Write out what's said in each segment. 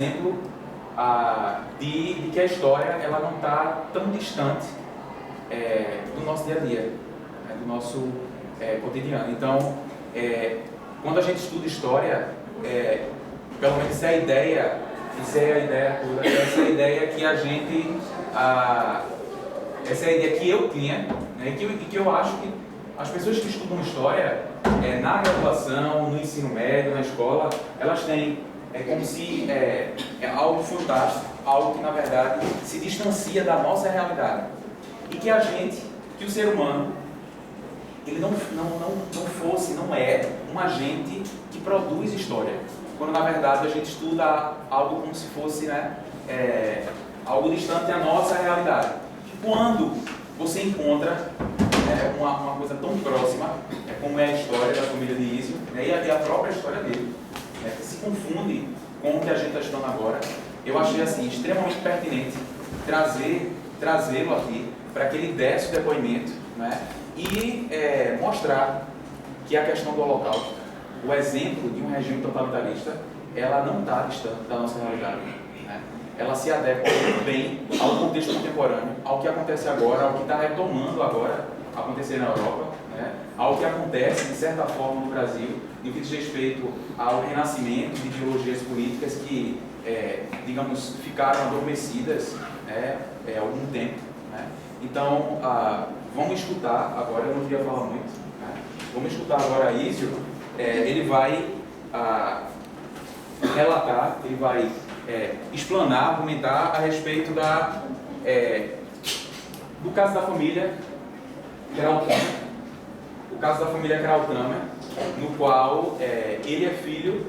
exemplo de que a história ela não está tão distante do nosso dia a dia, do nosso cotidiano. Então, quando a gente estuda história, pelo menos essa é a ideia toda, essa é a ideia que a gente, essa é a ideia que eu tinha, né, e que eu acho que as pessoas que estudam história, na graduação, no ensino médio, na escola, elas têm como se algo fantástico, algo que na verdade se distancia da nossa realidade. E que que o ser humano, ele não é um agente que produz história. Quando na verdade a gente estuda algo como se fosse algo distante da nossa realidade. Quando você encontra uma coisa tão próxima, como é a história da família de Ísio, e a própria história dele, que se confunde com o que a gente está estudando agora, eu achei assim, extremamente pertinente trazê-lo aqui para que ele desse o depoimento, e mostrar que a questão do Holocausto, o exemplo de um regime totalitarista, ela não está distante da nossa realidade. Ela se adequa bem ao contexto contemporâneo, ao que acontece agora, ao que está retomando agora acontecer na Europa, ao que acontece, de certa forma, no Brasil, no que diz respeito ao renascimento de ideologias políticas que, digamos, ficaram adormecidas há algum tempo. Então, vamos escutar agora, eu não queria falar muito, vamos escutar agora Ísio. Ele vai relatar, ele vai explanar, argumentar a respeito do caso da família Krauthammer, o caso da família Krauthammer, no qual ele é filho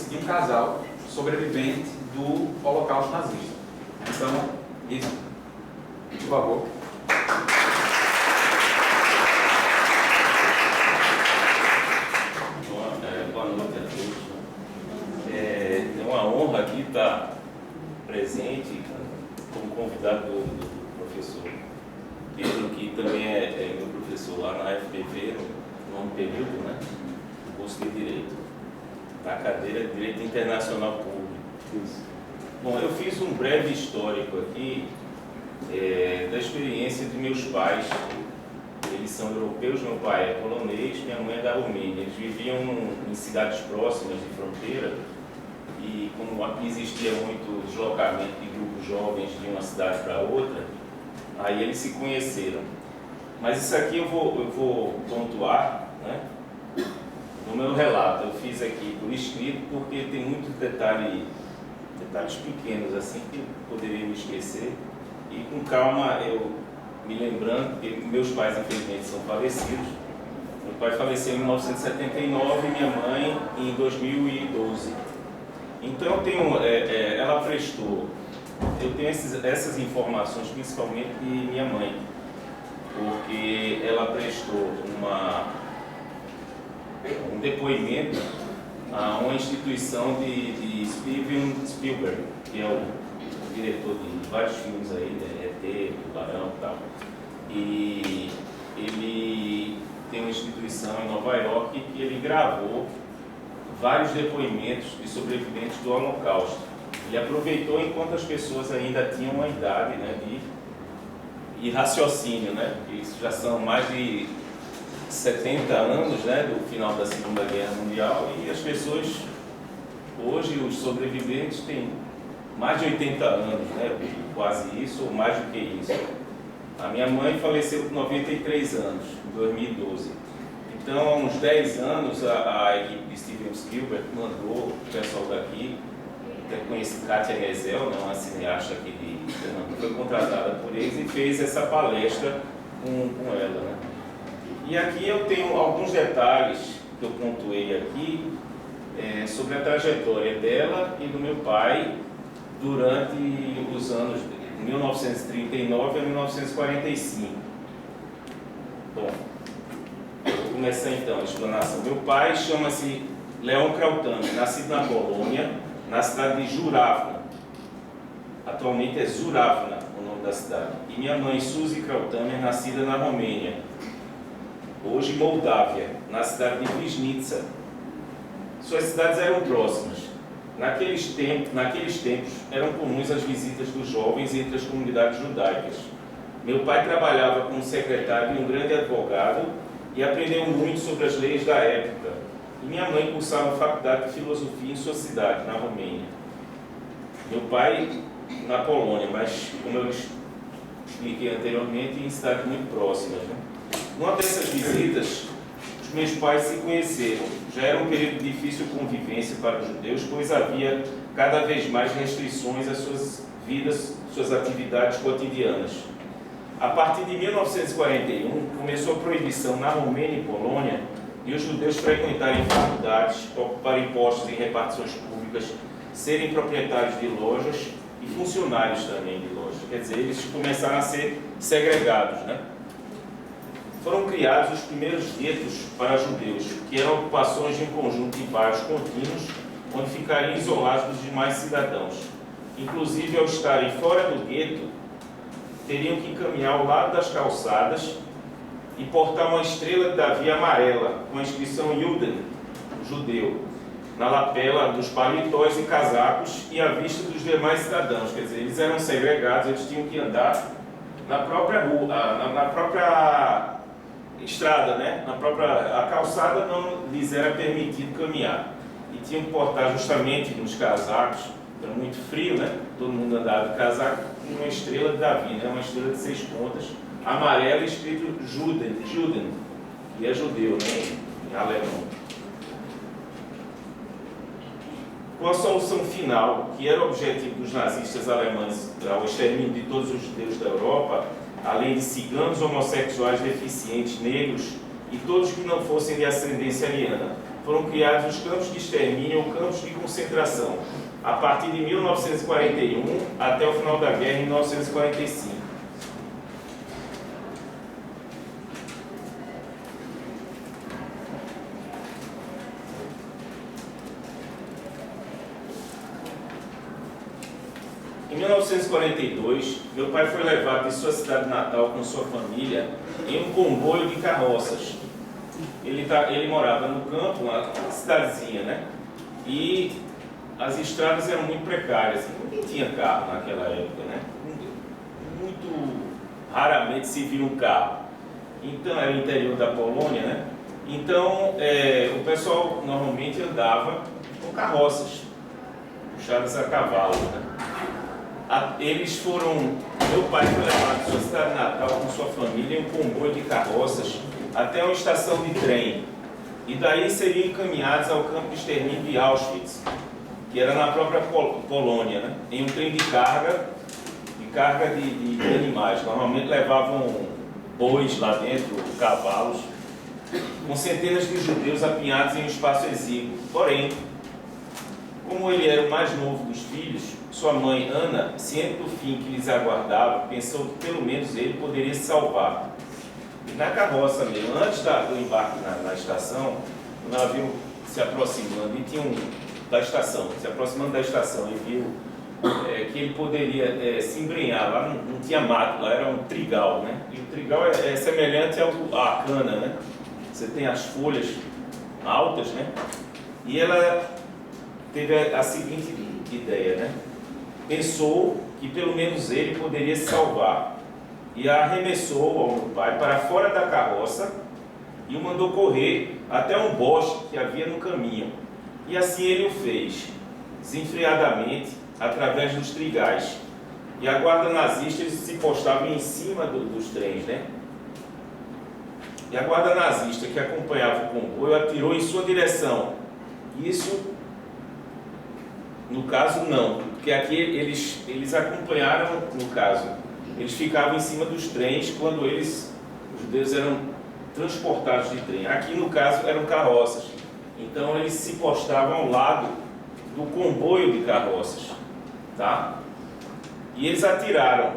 de um casal sobrevivente do Holocausto nazista. Então, isso, por favor. Boa noite a todos. É uma honra aqui estar presente como convidado do professor Pedro, que também é meu professor lá na FPV, no nono período, no curso de Direito, na cadeira de Direito Internacional Público. Bom, eu fiz um breve histórico aqui da experiência de meus pais. Eles são europeus, meu pai é polonês, minha mãe é da Romênia. Eles viviam em cidades próximas de fronteira e, como aqui existia muito deslocamento de grupos jovens de uma cidade para outra, aí eles se conheceram. Mas isso aqui eu vou pontuar, no meu relato. Eu fiz aqui por escrito porque tem muitos detalhes pequenos assim que eu poderia me esquecer. E com calma eu me lembrando, porque meus pais infelizmente são falecidos. Meu pai faleceu em 1979 e minha mãe em 2012. Então eu tenho, ela prestou, eu tenho essas informações principalmente de minha mãe, porque ela prestou um depoimento a uma instituição de Steven Spielberg, que é o diretor de vários filmes aí, ET, Tubarão e tal. E ele tem uma instituição em Nova York que ele gravou vários depoimentos de sobreviventes do Holocausto. Ele aproveitou enquanto as pessoas ainda tinham uma idade de raciocínio, porque isso já são mais de 70 anos do final da Segunda Guerra Mundial, e as pessoas, hoje os sobreviventes têm mais de 80 anos, quase isso, ou mais do que isso. A minha mãe faleceu com 93 anos, em 2012. Então, há uns 10 anos, a equipe de Steven Spielberg mandou o pessoal daqui, até conheci Kátia Rezel, uma cineasta aqui de Pernambuco, foi contratada por eles e fez essa palestra com ela. E aqui eu tenho alguns detalhes que eu pontuei aqui sobre a trajetória dela e do meu pai durante os anos de 1939 a 1945. Bom, vou começar então a explanação. Meu pai chama-se Leon Krauthammer, nascido na Polônia, na cidade de Juravna. Atualmente é Zuravna o nome da cidade. E minha mãe, Suzy Krauthammer, nascida na Romênia, hoje Moldávia, na cidade de Višnitsa. Suas cidades eram próximas. Naqueles tempos eram comuns as visitas dos jovens entre as comunidades judaicas. Meu pai trabalhava como secretário de um grande advogado e aprendeu muito sobre as leis da época. E minha mãe cursava a faculdade de filosofia em sua cidade, na Romênia. Meu pai na Polônia, mas como eu expliquei anteriormente, em cidades muito próximas, né? Numa dessas visitas, os meus pais se conheceram. Já era um período de difícil convivência para os judeus, pois havia cada vez mais restrições às suas vidas, suas atividades cotidianas. A partir de 1941, começou a proibição na Romênia e Polônia de os judeus frequentarem faculdades, ocuparem postos em repartições públicas, serem proprietários de lojas e funcionários também de lojas. Quer dizer, eles começaram a ser segregados, né? Foram criados os primeiros guetos para judeus, que eram ocupações de um conjunto de bairros contínuos, onde ficariam isolados dos demais cidadãos. Inclusive, ao estarem fora do gueto, teriam que caminhar ao lado das calçadas e portar uma estrela de Davi amarela, com a inscrição Juden, judeu, na lapela dos paletós e casacos e à vista dos demais cidadãos. Quer dizer, eles eram segregados, eles tinham que andar na própria rua, na própria estrada, né? A calçada não lhes era permitido caminhar. E tinham que portar justamente nos casacos, era muito frio, né? Todo mundo andava de casaco, uma estrela de Davi, né? Uma estrela de 6 pontas, amarela, escrito Juden, que é judeu, né? Em alemão. Com a solução final, que era o objetivo dos nazistas alemães ao extermínio de todos os judeus da Europa, além de ciganos, homossexuais, deficientes, negros e todos que não fossem de ascendência ariana, foram criados os campos de extermínio ou campos de concentração, a partir de 1941 até o final da guerra em 1945. Em 1942, meu pai foi levado de sua cidade natal com sua família em um comboio de carroças. Ele morava no campo, uma cidadezinha, né? E as estradas eram muito precárias. Ninguém tinha carro naquela época, né? Muito raramente se via um carro. Então, era o interior da Polônia, né? Então, o pessoal normalmente andava com carroças, puxadas a cavalo, né? Meu pai foi levado de sua cidade natal com sua família em um comboio de carroças até uma estação de trem. E daí seriam encaminhados ao campo de extermínio de Auschwitz, que era na própria Polônia, né? Em um trem de carga de animais. Normalmente levavam bois lá dentro, cavalos, com centenas de judeus apinhados em um espaço exíguo. Porém, como ele era o mais novo dos filhos, sua mãe, Ana, ciente do fim que lhes aguardava, pensou que pelo menos ele poderia se salvar. E na carroça mesmo, antes do embarque na estação, o navio se aproximando, e tinha se aproximando da estação, e viu que ele poderia se embrenhar. Lá não tinha mato, lá era um trigal, né? E o trigal é semelhante à cana, né? Você tem as folhas altas, né? E ela teve a seguinte ideia, né? Pensou que pelo menos ele poderia se salvar e arremessou ao meu pai para fora da carroça e o mandou correr até um bosque que havia no caminho. E assim ele o fez, desenfreadamente, através dos trigais. E a guarda nazista se postava em cima dos trens, né? E a guarda nazista que acompanhava o comboio atirou em sua direção. Isso, no caso, não, porque aqui eles acompanharam, no caso, eles ficavam em cima dos trens quando os judeus eram transportados de trem. Aqui, no caso, eram carroças. Então, eles se postavam ao lado do comboio de carroças, tá? E eles atiraram,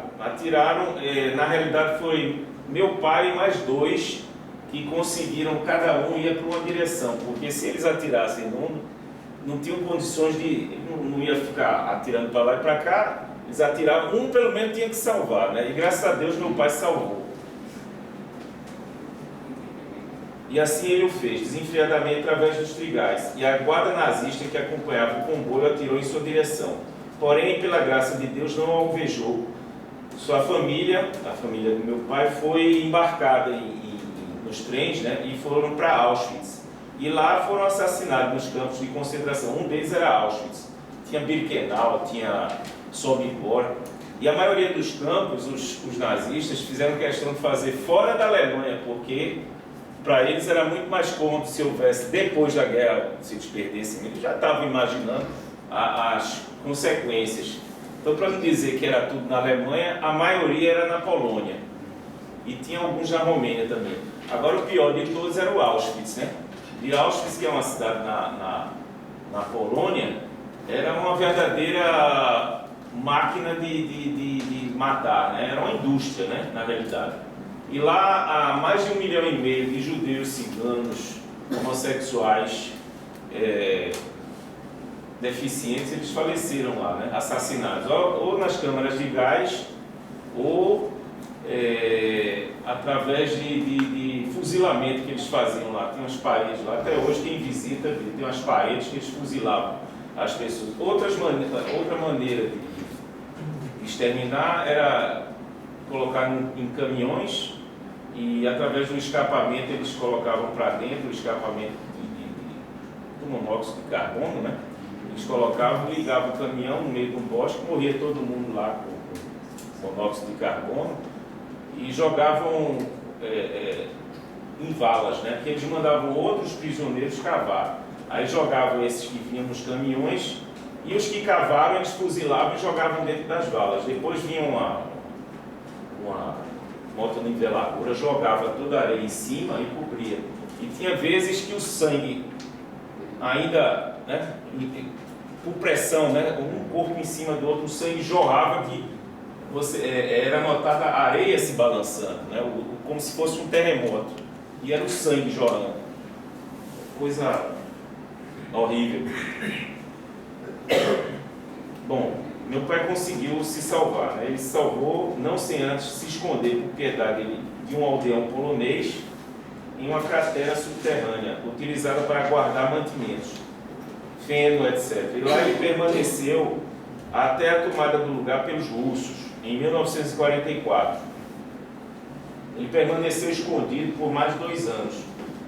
na realidade foi meu pai e mais 2 que conseguiram, cada um ia para uma direção, porque se eles atirassem não tinham condições não ia ficar atirando para lá e para cá, eles atiravam, um pelo menos tinha que salvar, né? E graças a Deus meu pai salvou. E assim ele o fez, desenfreadamente através dos trigais, e a guarda nazista que acompanhava o comboio atirou em sua direção. Porém, pela graça de Deus, não alvejou. Sua família, a família do meu pai, foi embarcada nos trens, né, e foram para Auschwitz. E lá foram assassinados nos campos de concentração. Um deles era Auschwitz. Tinha Birkenau, tinha Sobibor. E a maioria dos campos, os nazistas fizeram questão de fazer fora da Alemanha, porque para eles era muito mais cômodo se houvesse, depois da guerra, se eles perdessem, eles já estavam imaginando as consequências. Então, para não dizer que era tudo na Alemanha, a maioria era na Polônia. E tinha alguns na Romênia também. Agora, o pior de todos era o Auschwitz, né? E Auschwitz, que é uma cidade na Polônia, era uma verdadeira máquina de matar, né? Era uma indústria, né? Na realidade. E lá, há mais de 1,5 milhão de judeus, ciganos, homossexuais, deficientes, eles faleceram lá, né? Assassinados, ou nas câmaras de gás, ou através de fuzilamento que eles faziam lá. Tem umas paredes lá, até hoje quem visita tem umas paredes que eles fuzilavam as pessoas. Outra maneira de exterminar era colocar em caminhões e através do escapamento eles colocavam para dentro o escapamento do monóxido de carbono, né? Eles colocavam, ligavam o caminhão no meio de um bosque, morria todo mundo lá com monóxido de carbono e jogavam em valas, né? Que eles mandavam outros prisioneiros cavar. Aí jogavam esses que vinham nos caminhões e os que cavaram eles fuzilavam e jogavam dentro das valas. Depois vinha uma motoniveladora, jogava toda a areia em cima e cobria. E tinha vezes que o sangue ainda, né, por pressão, né, um corpo em cima do outro, o sangue jorrava que era notada a areia se balançando, né, como se fosse um terremoto. E era o sangue jorrando. Coisa horrível. Bom, meu pai conseguiu se salvar, né? Ele se salvou não sem antes se esconder por piedade de um aldeão polonês em uma cratera subterrânea, utilizada para guardar mantimentos, feno, etc. E lá ele permaneceu até a tomada do lugar pelos russos, em 1944. Ele permaneceu escondido por mais de 2 anos,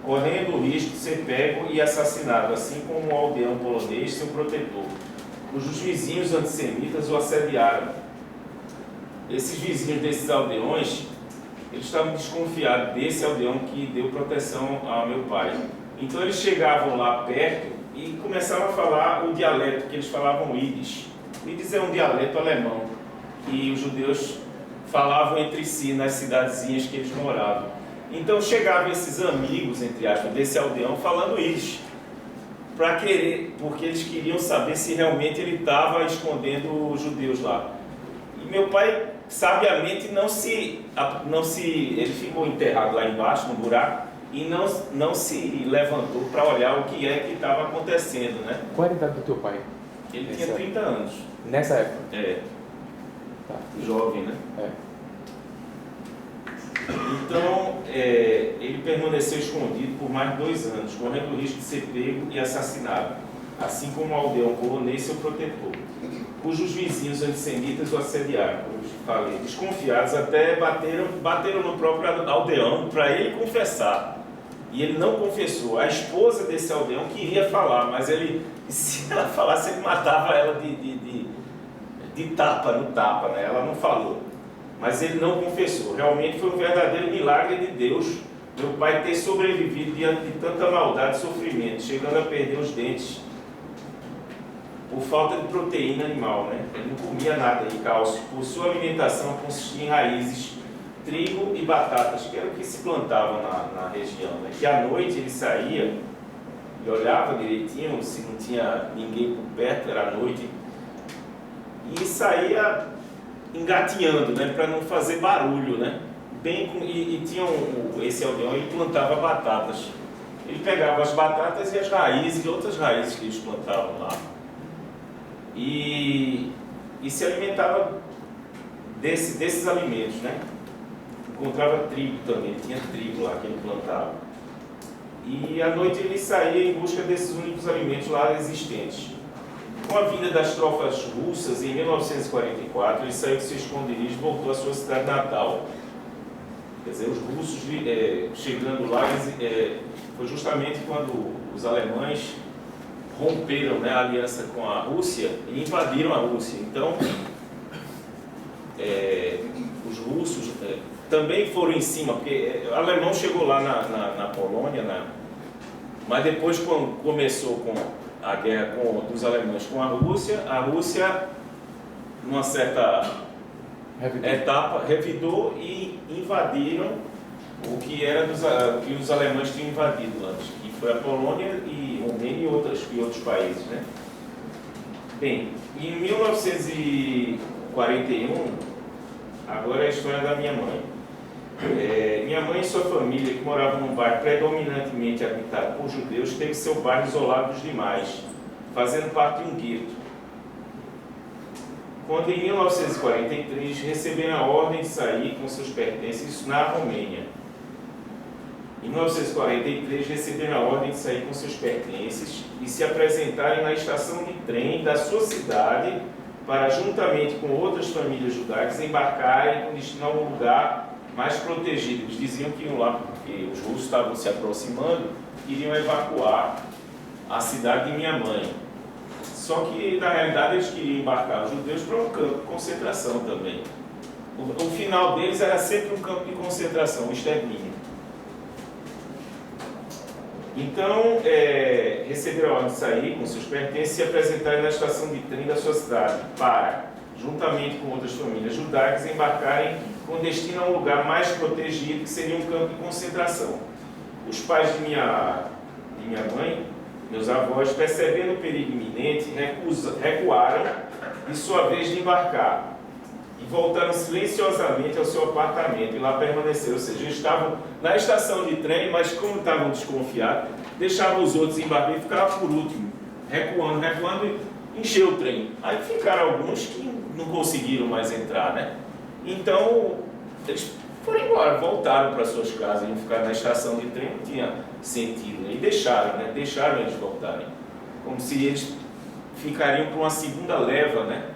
correndo o risco de ser pego e assassinado, assim como o aldeão polonês, seu protetor, cujos vizinhos antissemitas o assediaram. Esses vizinhos desses aldeões, eles estavam desconfiados desse aldeão que deu proteção ao meu pai. Então eles chegavam lá perto e começavam a falar o dialeto, que eles falavam Yiddish. Yiddish é um dialeto alemão, que os judeus falavam entre si nas cidadezinhas que eles moravam. Então chegavam esses amigos, entre aspas, desse aldeão falando Yiddish, porque eles queriam saber se realmente ele estava escondendo os judeus lá. E meu pai, sabiamente, ele ficou enterrado lá embaixo, no buraco, e não se levantou para olhar o que é que estava acontecendo, né? Qual era a idade do teu pai? Ele tinha 30 anos. Nessa época? É. Tá. Jovem, né? É. Então, ele permaneceu escondido por mais de 2 anos, correndo o risco de ser pego e assassinado, assim como o aldeão polonês, seu protetor, cujos vizinhos antissemitas o assediaram, como falei, desconfiados, até bateram no próprio aldeão para ele confessar. E ele não confessou. A esposa desse aldeão queria falar, mas se ela falasse, ele matava ela de tapa no tapa, né? Ela não falou. Mas ele não confessou. Realmente foi um verdadeiro milagre de Deus meu pai ter sobrevivido diante de tanta maldade e sofrimento, chegando a perder os dentes por falta de proteína animal, né? Ele não comia nada de cálcio. Por sua alimentação consistia em raízes, trigo e batatas, que era o que se plantava na região, né? Que à noite ele saía e olhava direitinho se não tinha ninguém por perto, era à noite, e saía engatinhando, né, para não fazer barulho, né? E tinha esse aldeão, ele plantava batatas. Ele pegava as batatas e as raízes e outras raízes que eles plantavam lá. E se alimentava desses alimentos, né? Encontrava trigo também, tinha trigo lá que ele plantava. E à noite ele saía em busca desses únicos alimentos lá existentes. Com a vinda das tropas russas, em 1944, ele saiu de seu esconderijo e voltou à sua cidade natal. Quer dizer, os russos chegando lá, foi justamente quando os alemães romperam, né, a aliança com a Rússia e invadiram a Rússia. Então, os russos também foram em cima, porque o alemão chegou lá na Polônia, mas depois, quando começou com a guerra dos alemães com a Rússia, numa certa etapa, revidou e invadiram o que os alemães tinham invadido antes, que foi a Polônia e Romênia e outros países, né? Bem, em 1941, agora é a história da minha mãe. Minha mãe e sua família, que moravam num bairro predominantemente habitado por judeus, teve seu bairro isolado dos demais, fazendo parte de um gueto. Quando em 1943 receberam a ordem de sair com seus pertences na Romênia. Em 1943 receberam a ordem de sair com seus pertences e se apresentarem na estação de trem da sua cidade para, juntamente com outras famílias judaicas, embarcarem com destino a um lugar mais protegido. Eles diziam que iam lá porque os russos estavam se aproximando e iriam evacuar a cidade de minha mãe. Só que, na realidade, eles queriam embarcar os judeus para um campo de concentração também. O final deles era sempre um campo de concentração, um extermínio. Então, receberam a ordem de sair com seus pertences e se apresentarem na estação de trem da sua cidade para, juntamente com outras famílias judaicas, embarcarem com destino a um lugar mais protegido, que seria um campo de concentração. Os pais de minha mãe, meus avós, percebendo o perigo iminente, recuaram de sua vez de embarcar e voltaram silenciosamente ao seu apartamento e lá permaneceram. Ou seja, eles estavam na estação de trem, mas como estavam desconfiados, deixavam os outros embarcar e ficaram por último, recuando e encheu o trem. Aí ficaram alguns que não conseguiram mais entrar, né? Então, eles foram embora, voltaram para suas casas, iam ficar na estação de trem, não tinha sentido, e deixaram, né? Deixaram eles voltarem, como se eles ficariam para uma segunda leva, né?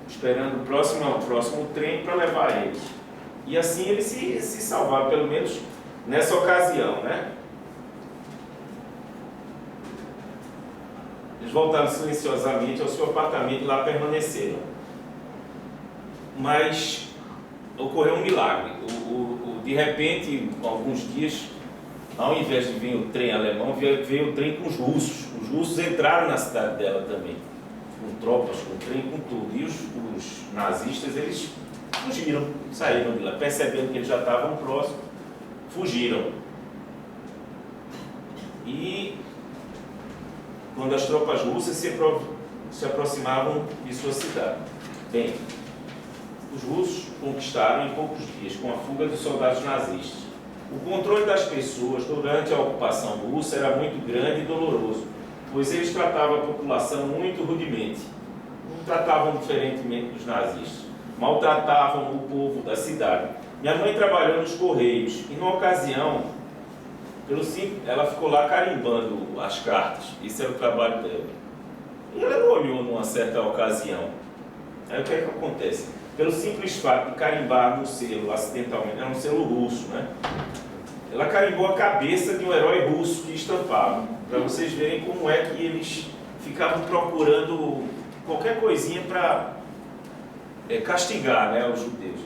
Esperando o próximo trem para levar eles. E assim eles se salvaram, pelo menos nessa ocasião, né? Eles voltaram silenciosamente ao seu apartamento e lá permaneceram. Mas ocorreu um milagre. De repente, alguns dias, ao invés de vir o trem alemão, veio o trem com os russos. Os russos entraram na cidade dela também, com tropas, com trem, com tudo. E os nazistas, eles fugiram, saíram de lá, percebendo que eles já estavam próximos, fugiram. E quando as tropas russas se aproximavam de sua cidade. Bem, os russos conquistaram em poucos dias, com a fuga dos soldados nazistas. O controle das pessoas durante a ocupação russa era muito grande e doloroso, pois eles tratavam a população muito rudemente. Não tratavam diferentemente dos nazistas, maltratavam o povo da cidade. Minha mãe trabalhou nos Correios e, numa ocasião, ela ficou lá carimbando as cartas. Isso era o trabalho dela. E ela não olhou numa certa ocasião. Aí o que é que acontece? Pelo simples fato de carimbar no selo acidentalmente, era um selo russo, né? Ela carimbou a cabeça de um herói russo que estampava, para vocês verem como é que eles ficavam procurando qualquer coisinha para castigar, né, os judeus.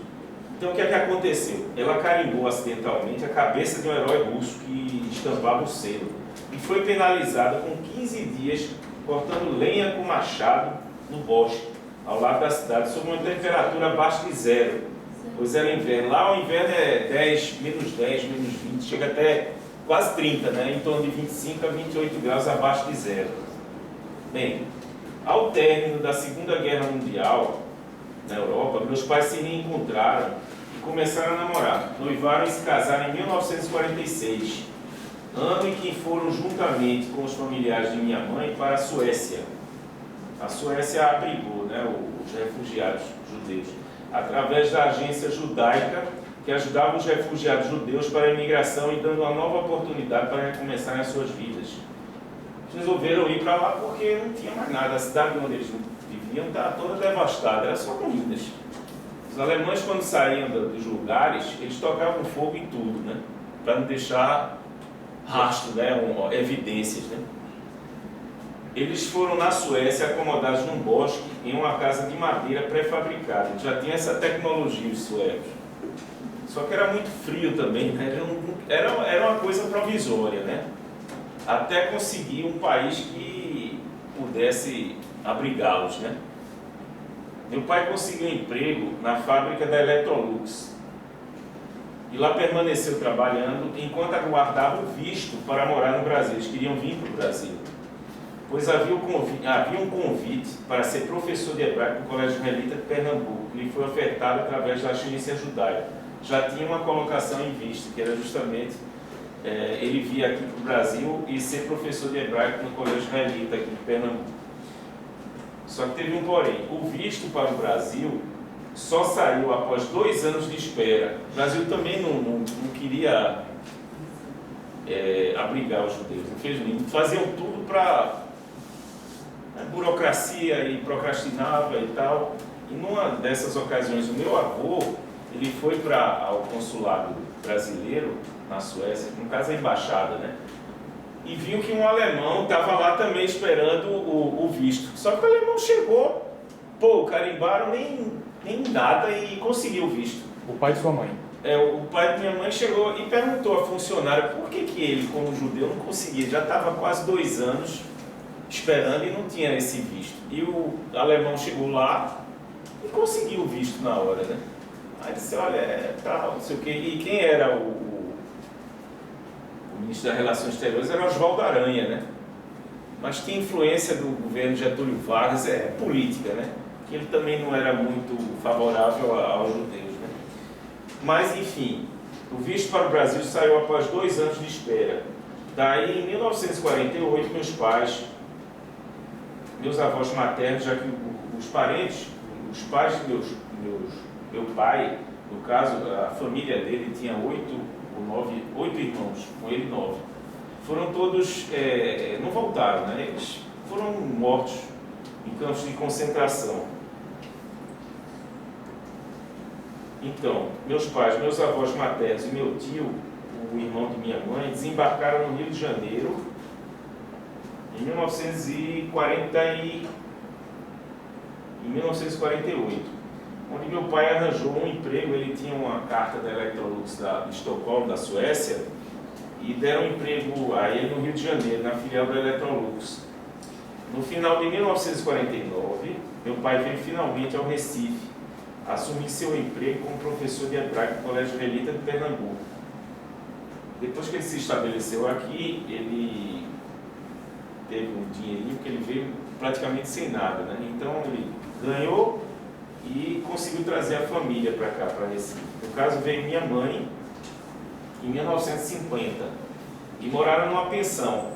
Então o que é que aconteceu? Ela carimbou acidentalmente a cabeça de um herói russo que estampava o selo e foi penalizada com 15 dias cortando lenha com machado no bosque, ao lado da cidade, sob uma temperatura abaixo de zero, pois era inverno. Lá o inverno é menos 10, menos 20, chega até quase 30, né? Em torno de 25 a 28 graus abaixo de zero. Bem, ao término da Segunda Guerra Mundial, na Europa, meus pais se reencontraram e começaram a namorar. Noivaram e se casaram em 1946, ano em que foram juntamente com os familiares de minha mãe para a Suécia. A Suécia abrigou, né, os refugiados judeus, através da agência judaica que ajudava os refugiados judeus para a imigração e dando uma nova oportunidade para recomeçarem as suas vidas. Eles resolveram ir para lá porque não tinha mais nada. A cidade onde eles viviam estava toda devastada, era só ruínas. Os alemães, quando saíam dos lugares, eles tocavam fogo em tudo, né? Para não deixar rastro, né? Evidências, né? Eles foram na Suécia acomodados num bosque em uma casa de madeira pré-fabricada. Já tinha essa tecnologia os suecos. Só que era muito frio também, né? Era uma coisa provisória, né? Até conseguir um país que pudesse abrigá-los, né? Meu pai conseguiu um emprego na fábrica da Electrolux e lá permaneceu trabalhando enquanto aguardava o visto para morar no Brasil. Eles queriam vir para o Brasil, pois havia um convite para ser professor de hebraico no Colégio Israelita de Pernambuco, que lhe foi ofertado através da agência judaica. Já tinha uma colocação em vista, que era justamente ele vir aqui para o Brasil e ser professor de hebraico no Colégio Israelita aqui de Pernambuco. Só que teve um porém. O visto para o Brasil só saiu após 2 anos de espera. O Brasil também não queria abrigar os judeus, infelizmente. Faziam tudo para burocracia e procrastinava e tal. E numa dessas ocasiões, o meu avô, ele foi ao consulado brasileiro na Suécia, no caso a embaixada, né? E viu que um alemão estava lá também esperando o visto. Só que o alemão chegou, carimbaram nem nada e conseguiu o visto. O pai de sua mãe? O pai de minha mãe chegou e perguntou à funcionária por que ele, como judeu, não conseguia. Já estava quase 2 anos esperando e não tinha esse visto. E o alemão chegou lá e conseguiu o visto na hora, né? Aí disse, olha, tal, não sei o quê. E quem era o ministro das Relações Exteriores era Oswaldo Aranha, né? Mas tinha influência do governo Getúlio Vargas, política, né? Que ele também não era muito favorável aos judeus, né? Mas, enfim, o visto para o Brasil saiu após 2 anos de espera. Daí, em 1948, meus avós maternos, já que os parentes, os pais de meu pai, no caso, a família dele tinha 8 irmãos, com ele 9. Foram todos, não voltaram, né? Eles foram mortos em campos de concentração. Então, meus pais, meus avós maternos e meu tio, o irmão de minha mãe, desembarcaram no Rio de Janeiro em 1948, onde meu pai arranjou um emprego. Ele tinha uma carta da Electrolux de Estocolmo, da Suécia, e deram um emprego a ele no Rio de Janeiro, na filial da Electrolux. No final de 1949, meu pai veio finalmente ao Recife, assumir seu emprego como professor de hebraico no Colégio Israelita de Pernambuco. Depois que ele se estabeleceu aqui, ele teve um dinheirinho que ele veio praticamente sem nada, né? Então ele ganhou e conseguiu trazer a família para cá, para Recife. No caso, veio minha mãe em 1950 e moraram numa pensão.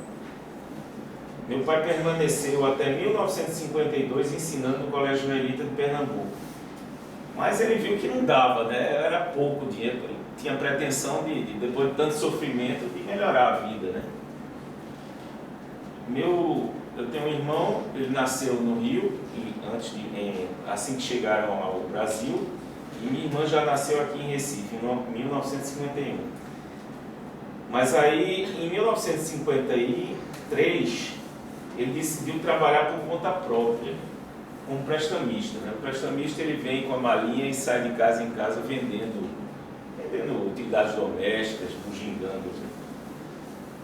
Meu pai permaneceu até 1952 ensinando no Colégio Israelita de Pernambuco. Mas ele viu que não dava, né? Era pouco dinheiro. Ele tinha pretensão depois de tanto sofrimento, de melhorar a vida, né? Eu tenho um irmão, ele nasceu no Rio, assim que chegaram ao Brasil, e minha irmã já nasceu aqui em Recife, em 1951. Mas aí, em 1953, ele decidiu trabalhar por conta própria, como prestamista, né? O prestamista, ele vem com a malinha e sai de casa em casa vendendo utilidades domésticas, bugigangos, né?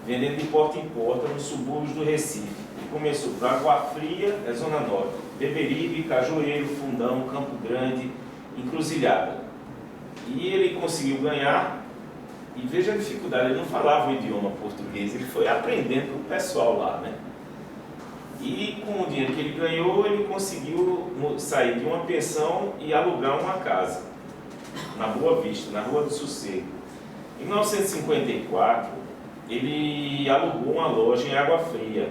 Vendendo de porta em porta nos subúrbios do Recife. Ele começou por Água Fria, Zona Norte, Beberibe, Cajueiro, Fundão, Campo Grande, Encruzilhada. E ele conseguiu ganhar, e veja a dificuldade, ele não falava o idioma português, ele foi aprendendo com o pessoal lá, né? E com o dinheiro que ele ganhou, ele conseguiu sair de uma pensão e alugar uma casa, na Boa Vista, na Rua do Sossego. Em 1954, ele alugou uma loja em Água Fria.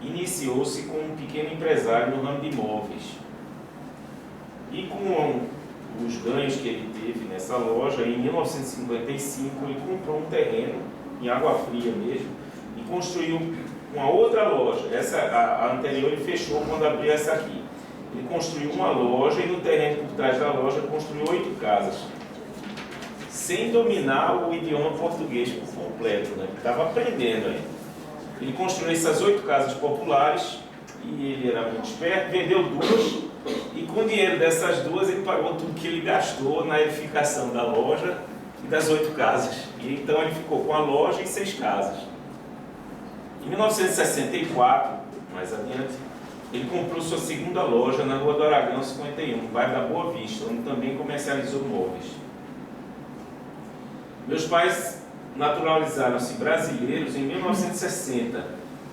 Iniciou-se como um pequeno empresário no ramo de imóveis. E com os ganhos que ele teve nessa loja. Em 1955 ele comprou um terreno em Água Fria mesmo e construiu uma outra loja. A anterior ele fechou quando abriu essa aqui. Ele construiu uma loja e no terreno por trás da loja construiu 8 casas, sem dominar o idioma português por completo, né? Estava aprendendo ainda. Ele construiu essas 8 casas populares e ele era muito esperto, vendeu 2 e com o dinheiro dessas 2 ele pagou tudo que ele gastou na edificação da loja e das 8 casas. E então ele ficou com a loja e 6 casas. Em 1964, mais adiante, ele comprou sua segunda loja na Rua do Aragão 51, no bairro da Boa Vista, onde também comercializou móveis. Meus pais naturalizaram-se brasileiros em 1960,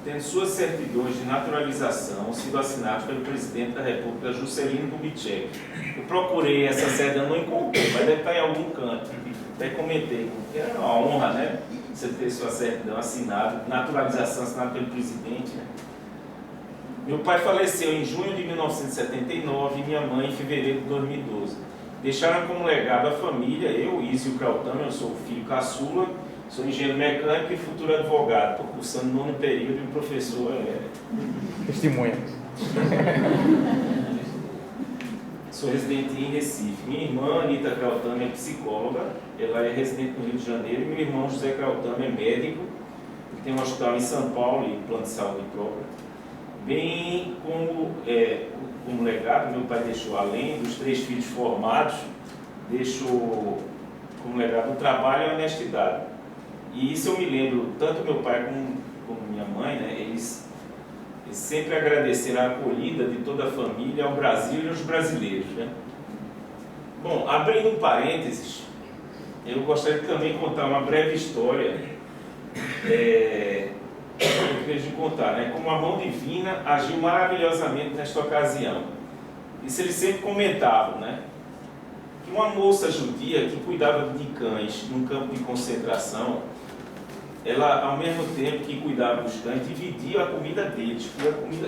tendo suas certidões de naturalização sido assinadas pelo presidente da República, Juscelino Kubitschek. Eu procurei essa certidão, não encontrei, mas deve estar em algum canto. Até comentei, era uma honra, né? Você ter sua certidão assinada, naturalização assinada pelo presidente, né? Meu pai faleceu em junho de 1979 e minha mãe em fevereiro de 2012. Deixaram como legado a família, eu, Ísio Krautame, eu sou o filho caçula, sou engenheiro mecânico e futuro advogado. Estou cursando 9º período e o professor Testemunha. Sou residente em Recife. Minha irmã, Anitta Krautame, é psicóloga, ela é residente no Rio de Janeiro, e meu irmão José Krautame é médico, tem um hospital em São Paulo e plano de saúde próprio. Bem como legado, meu pai deixou, além dos 3 filhos formados, deixou como legado o trabalho e a honestidade. E isso eu me lembro, tanto meu pai como minha mãe, né, eles sempre agradeceram a acolhida de toda a família ao Brasil e aos brasileiros, né? Bom, abrindo um parênteses, eu gostaria de também contar uma breve história que eu de contar, né? Como a mão divina agiu maravilhosamente nesta ocasião. Isso eles sempre comentavam, né? Que uma moça judia que cuidava de cães num campo de concentração, ela, ao mesmo tempo que cuidava dos cães, dividia a comida deles, porque a comida,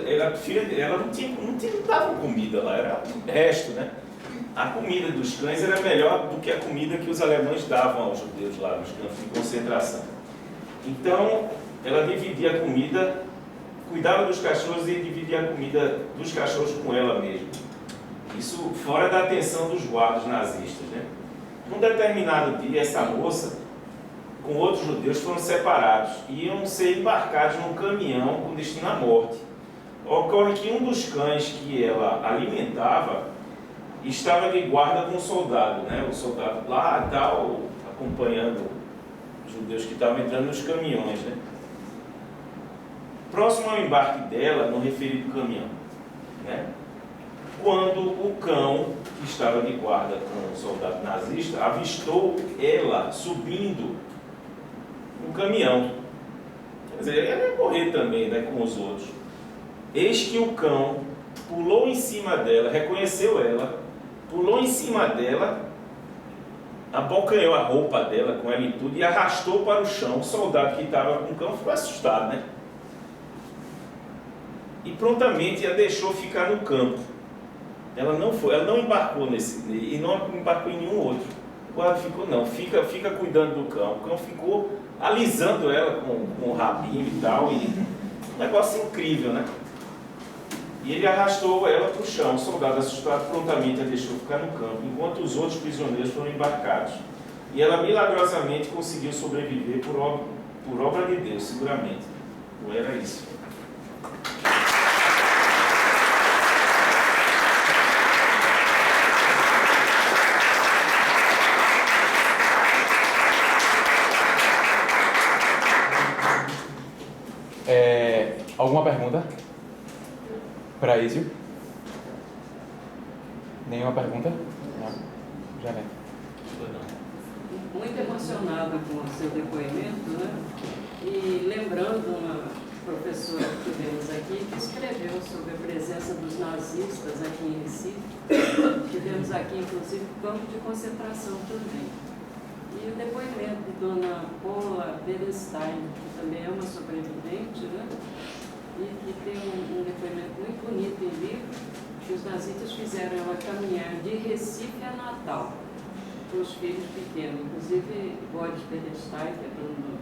ela não dava comida lá, era o resto, né? A comida dos cães era melhor do que a comida que os alemães davam aos judeus lá nos campos de concentração. Então, ela dividia a comida, cuidava dos cachorros e dividia a comida dos cachorros com ela mesma. Isso fora da atenção dos guardas nazistas, né? Num determinado dia, essa moça, com outros judeus, foram separados e iam ser embarcados num caminhão com destino à morte. Ocorre que um dos cães que ela alimentava estava de guarda com um soldado, né? O soldado lá e tal, acompanhando os judeus que estavam entrando nos caminhões, né? Próximo ao embarque dela, no referido caminhão, né? Quando o cão, que estava de guarda com o soldado nazista, avistou ela subindo no caminhão. Quer dizer, ela ia correr também, né, com os outros. Eis que o cão pulou em cima dela, reconheceu ela, pulou em cima dela, abocanhou a roupa dela com ela e tudo e arrastou para o chão. O soldado que estava com o cão ficou assustado, né? E prontamente a deixou ficar no campo. Ela não embarcou e não embarcou em nenhum outro. O guarda ficou, não, fica cuidando do cão. O cão ficou alisando ela com o rabinho e tal, e um negócio incrível, né? E ele arrastou ela para o chão. O soldado assustado prontamente a deixou ficar no campo, enquanto os outros prisioneiros foram embarcados. E ela milagrosamente conseguiu sobreviver por obra de Deus, seguramente. Não era isso. Alguma pergunta para Ísio? Nenhuma pergunta? Não. Janete. Muito emocionada com o seu depoimento, né? E lembrando uma professora que tivemos aqui que escreveu sobre a presença dos nazistas aqui em Recife. Tivemos aqui, inclusive, campo de concentração também. E o depoimento de dona Paula Berenstein, que também é uma sobrevivente, né? E que tem um depoimento muito bonito em livro, que os nazistas fizeram ela caminhar de Recife a Natal, com os filhos pequenos, inclusive Boris Pedestal, que é dono